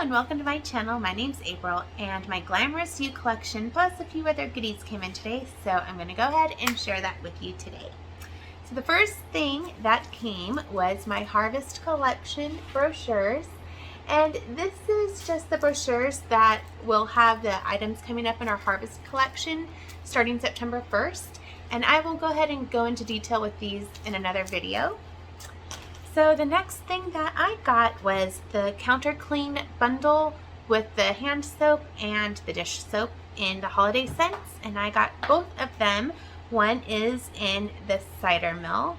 and welcome to my channel. My name's April and my Glamorous You Collection plus a few other goodies came in today, so I'm going to go ahead and share that with you today. So the first thing that came was my Harvest Collection brochures, and this is just the brochures that will have the items coming up in our Harvest Collection starting September 1st, and I will go ahead and go into detail with these in another video. So the next thing that I got was the Counter Clean bundle with the hand soap and the dish soap in the holiday scents, and I got both of them. One is in the Cider mill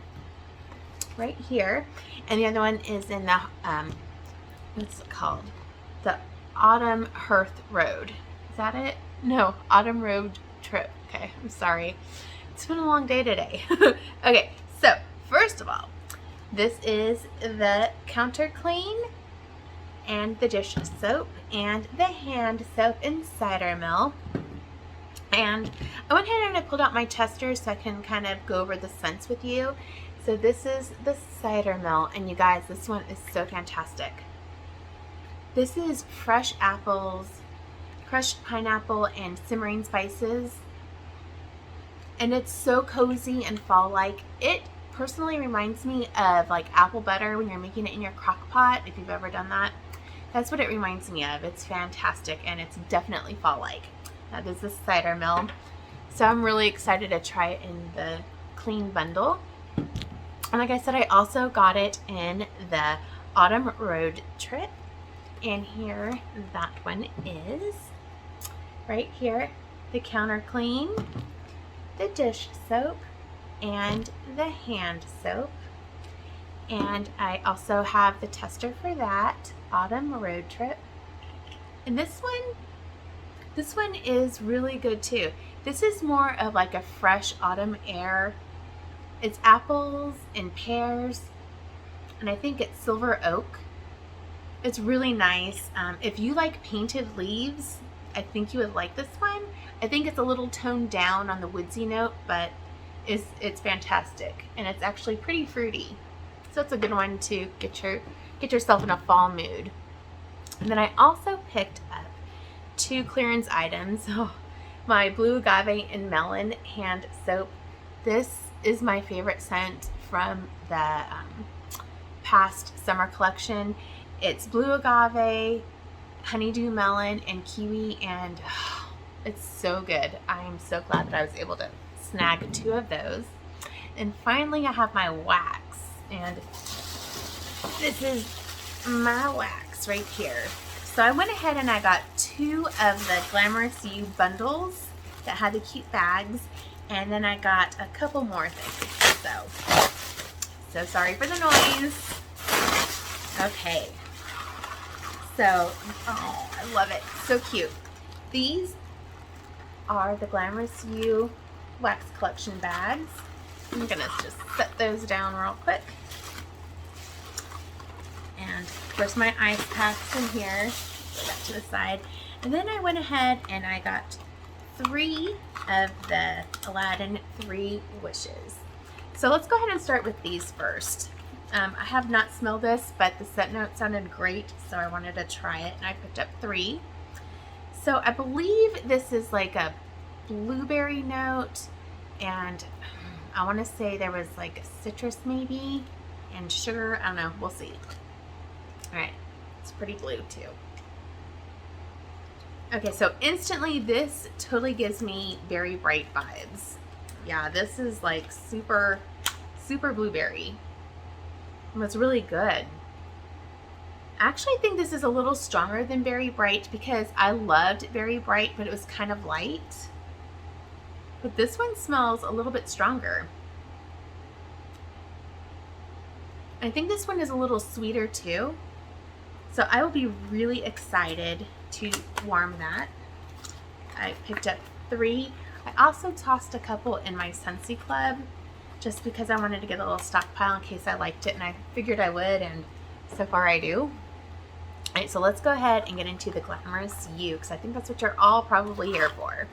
right here, and the other one is in the what's it called? The Autumn Hearth Road. Is that it? No, Autumn Road Trip. Okay, I'm sorry. It's been a long day today. Okay, so first of all, this is the Counter Clean and the dish soap and the hand soap in Cider mill. And I went ahead and I pulled out my tester so I can kind of go over the scents with you. So this is the Cider mill, and you guys, this one is so fantastic. This is fresh apples, crushed pineapple, and simmering spices. And it's so cozy and fall-like. It personally reminds me of like apple butter when you're making it in your crock pot, if you've ever done that. That's what it reminds me of. It's fantastic, and it's definitely fall-like. That is the Cider mill. So I'm really excited to try it in the clean bundle. And like I said, I also got it in the Autumn Road Trip. And here that one is. Right here, the Counter Clean, the dish soap, and the hand soap. And I also have the tester for that, Autumn Road Trip. And this one is really good too. This is more of like a fresh autumn air. It's apples and pears, and I think it's silver oak. It's really nice. If you like painted leaves, I think you would like this one. I think it's a little toned down on the woodsy note, but it's fantastic, and it's actually pretty fruity. So it's a good one to get yourself in a fall mood. And then I also picked up two clearance items. Oh, my blue agave and melon hand soap. This is my favorite scent from the past summer collection. It's blue agave, honeydew melon, and kiwi, and it's so good. I am so glad that I was able to snag two of those. And finally, I have my wax, and this is my wax right here. So I went ahead and I got two of the Glamorous You bundles that had the cute bags, and then I got a couple more things. So sorry for the noise. Okay. So, oh, I love it. So cute. These are the Glamorous You Wax Collection bags. I'm gonna just set those down real quick. And of course my ice packs in here. Put that to the side. And then I went ahead and I got 3 of the Aladdin 3 Wishes. So let's go ahead and start with these first. I have not smelled this, but the scent note sounded great, so I wanted to try it, and I picked up 3. So I believe this is like a blueberry note, and I want to say there was like citrus maybe, and sugar. I don't know. We'll see. All right. It's pretty blue too. Okay, so instantly this totally gives me Berry Bright vibes. Yeah, this is like super blueberry. It's really good. I actually think this is a little stronger than Berry Bright because I loved Berry Bright, but it was kind of light. But this one smells a little bit stronger. I think this one is a little sweeter too. So I will be really excited to warm that. I picked up 3. I also tossed a couple in my Scentsy Club just because I wanted to get a little stockpile in case I liked it, and I figured I would, and so far I do. All right, so let's go ahead and get into the Glamorous You, because I think that's what you're all probably here for.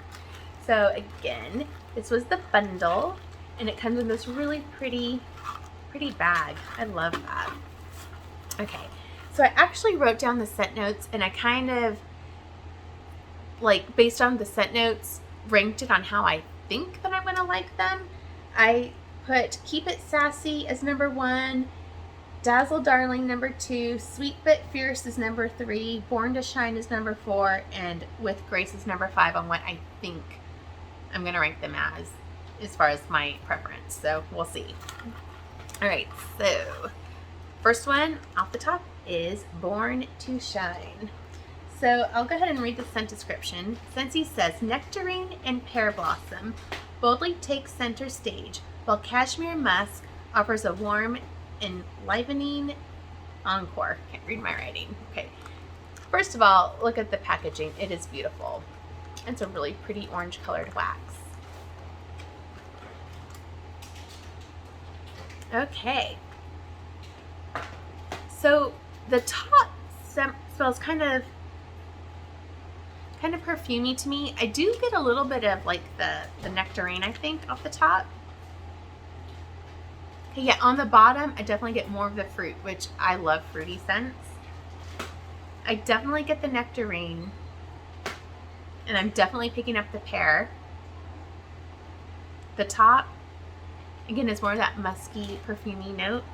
So again, this was the bundle, and it comes in this really pretty bag. I love that. Okay, So I actually wrote down the scent notes, and I kind of, like, based on the scent notes, ranked it on how I think that I'm going to like them. I put Keep It Sassy as number 1, Dazzle Darling number 2, Sweet But Fierce is number 3, Born to Shine is number 4, and With Grace is number 5 on what I think I'm going to rank them as far as my preference. So we'll see. All right, so first one off the top is Born to Shine. So I'll go ahead and read the scent description. Scentsy says, nectarine and pear blossom boldly take center stage, while cashmere musk offers a warm, enlivening encore. Can't read my writing. Okay. First of all, look at the packaging. It is beautiful. It's a really pretty orange colored wax. Okay. So the top smells kind of perfumey to me. I do get a little bit of like the nectarine, I think, off the top. Okay, yeah, on the bottom, I definitely get more of the fruit, which I love fruity scents. I definitely get the nectarine, and I'm definitely picking up the pear. The top, again, is more of that musky, perfumey note.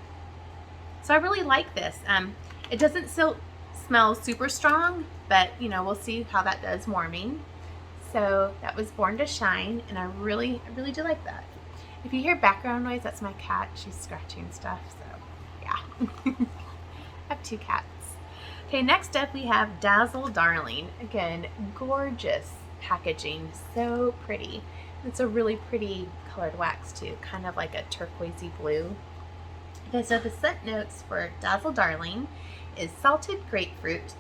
So I really like this. It doesn't still smell super strong, but you know, we'll see how that does warming. So that was Born to Shine, and I really do like that. If you hear background noise, that's my cat. She's scratching stuff, so yeah. I have 2 cats. Okay, next up we have Dazzle Darling. Again, gorgeous packaging, so pretty. It's a really pretty colored wax too, kind of like a turquoisey blue. Okay, so the scent notes for Dazzle Darling is salted grapefruit.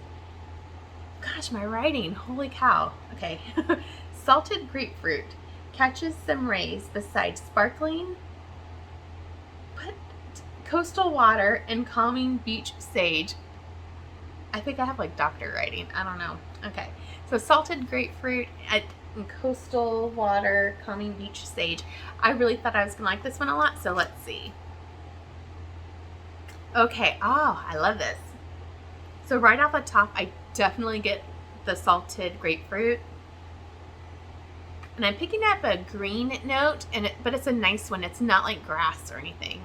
Gosh, my writing, holy cow. Okay, salted grapefruit catches some rays beside sparkling coastal water and calming beach sage. I think I have like doctor writing. I don't know. Okay, so salted grapefruit and coastal water, calming beach sage. I really thought I was gonna like this one a lot, so let's see. Okay, oh, I love this. So right off the top, I definitely get the salted grapefruit. And I'm picking up a green note, but it's a nice one. It's not like grass or anything.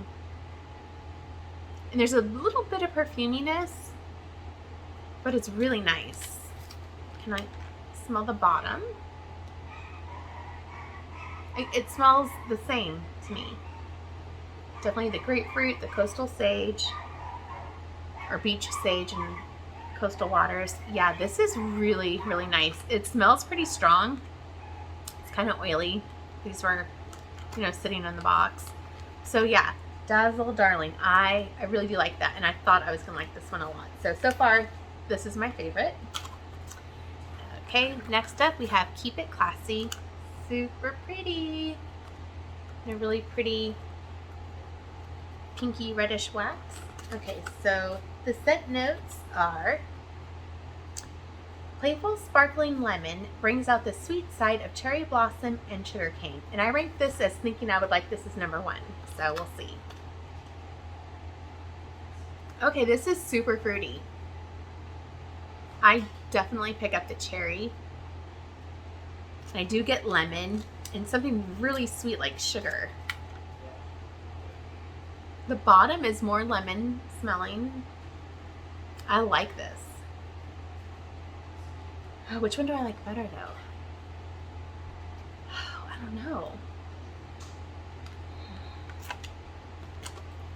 And there's a little bit of perfuminess, but it's really nice. Can I smell the bottom? It smells the same to me. Definitely the grapefruit, the coastal sage, or beach sage and coastal waters. Yeah, this is really nice. It smells pretty strong. It's kind of oily. These were, you know, sitting in the box. So yeah, Dazzle Darling. I really do like that, and I thought I was gonna like this one a lot. So far, this is my favorite. Okay, next up we have Keep It Classy. Super pretty. And a really pretty pinky reddish wax. Okay, so the scent notes are playful sparkling lemon brings out the sweet side of cherry blossom and sugarcane. And I ranked this as thinking I would like this as number 1. So we'll see. Okay, this is super fruity. I definitely pick up the cherry. I do get lemon and something really sweet like sugar. The bottom is more lemon smelling. I like this. Oh, which one do I like better though? Oh, I don't know.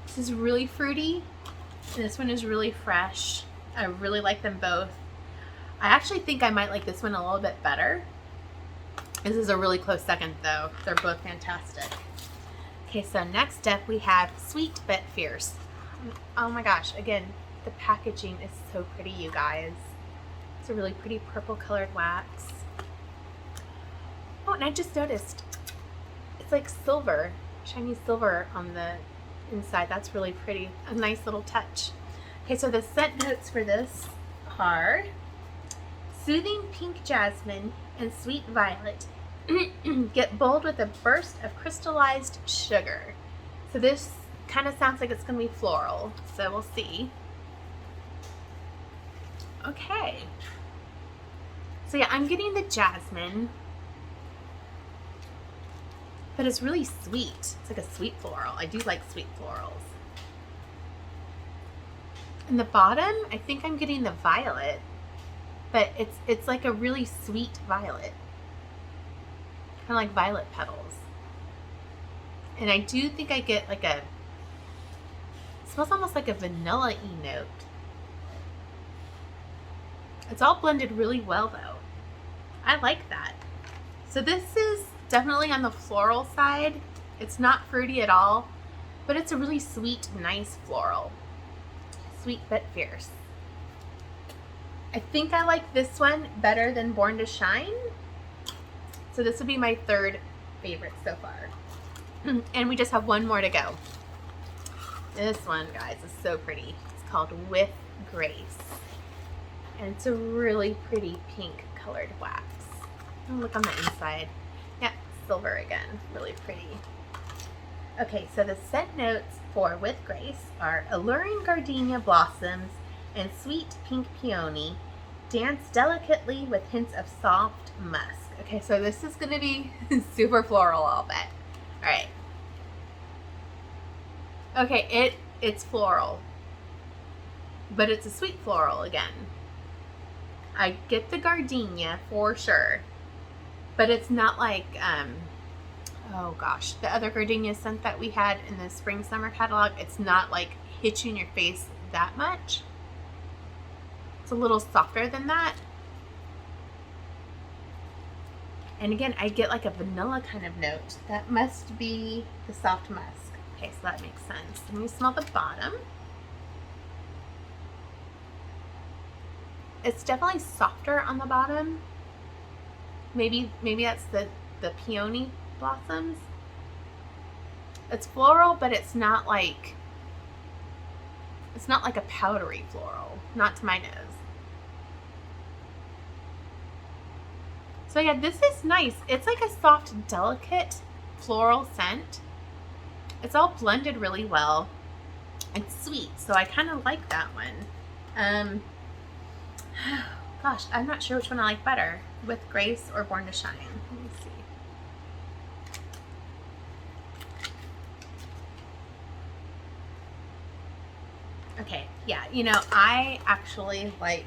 This is really fruity. And this one is really fresh. I really like them both. I actually think I might like this one a little bit better. This is a really close second though. They're both fantastic. Okay, so next up we have Sweet But Fierce. Oh my gosh, again, the packaging is so pretty, you guys. It's a really pretty purple colored wax. Oh, and I just noticed it's like silver, shiny silver on the inside. That's really pretty. A nice little touch. Okay, so the scent notes for this are soothing pink jasmine and sweet violet. Get bold with a burst of crystallized sugar. So this kind of sounds like it's going to be floral. So we'll see. Okay. So yeah, I'm getting the jasmine, but it's really sweet. It's like a sweet floral. I do like sweet florals. In the bottom, I think I'm getting the violet, but it's like a really sweet violet. Kind of like violet petals. And I do think I get like it smells almost like a vanilla-y note. It's all blended really well though. I like that. So this is definitely on the floral side. It's not fruity at all, but it's a really sweet, nice floral. Sweet but fierce. I think I like this one better than Born to Shine. So this would be my third favorite so far. And we just have one more to go. This one, guys, is so pretty. It's called With Grace. And it's a really pretty pink colored wax. Oh, look on the inside. Yeah, silver again. Really pretty. Okay, so the scent notes for With Grace are alluring gardenia blossoms and sweet pink peony. Dance delicately with hints of soft musk. Okay, so this is going to be super floral, I'll bet. All right. Okay, it's floral, but it's a sweet floral again. I get the gardenia for sure, but it's not like, oh gosh, the other gardenia scent that we had in the spring summer catalog. It's not like hit you in your face that much. It's a little softer than that. And again, I get like a vanilla kind of note. That must be the soft musk. Okay, so that makes sense. Let me smell the bottom. It's definitely softer on the bottom. Maybe that's the peony blossoms. It's floral, but it's not like a powdery floral. Not to my nose. So yeah, this is nice. It's like a soft, delicate floral scent. It's all blended really well. It's sweet, so I kind of like that one. Gosh, I'm not sure which one I like better, With Grace or Born to Shine. Let me see. Okay, yeah, you know, I actually like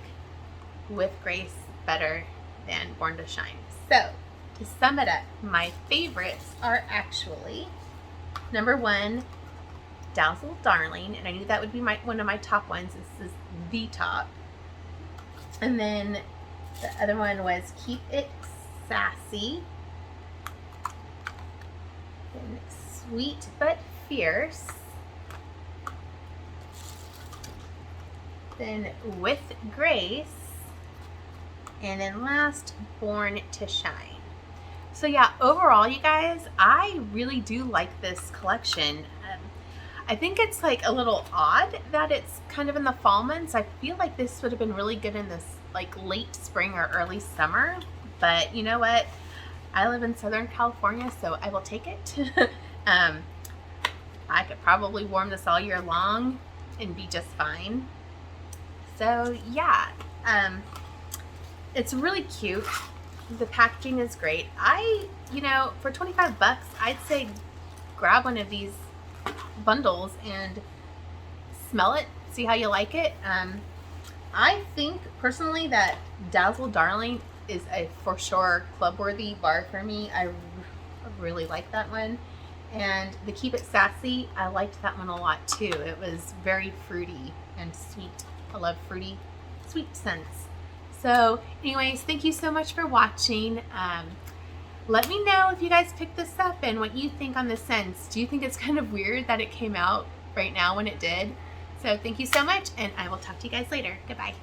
With Grace better than Born to Shine. So, to sum it up, my favorites are actually number 1, Dazzle Darling, and I knew that would be one of my top ones. This is the top. And then the other one was It Sassy. Then Sweet but Fierce. Then With Grace. And then last, Born to Shine. So yeah, overall, you guys, I really do like this collection. I think it's like a little odd that it's kind of in the fall months. I feel like this would have been really good in this like late spring or early summer. But you know what? I live in Southern California, so I will take it. I could probably warm this all year long and be just fine. So yeah, it's really cute. The packaging is great. You know, for 25 bucks, I'd say grab one of these bundles and smell it, see how you like it. I think personally that Dazzle Darling is a for sure club worthy bar for me. I really like that one. And the It Sassy, I liked that one a lot too. It was very fruity and sweet. I love fruity, sweet scents. So anyways, thank you so much for watching. Let me know if you guys picked this up and what you think on the scents. Do you think it's kind of weird that it came out right now when it did? So thank you so much, and I will talk to you guys later. Goodbye.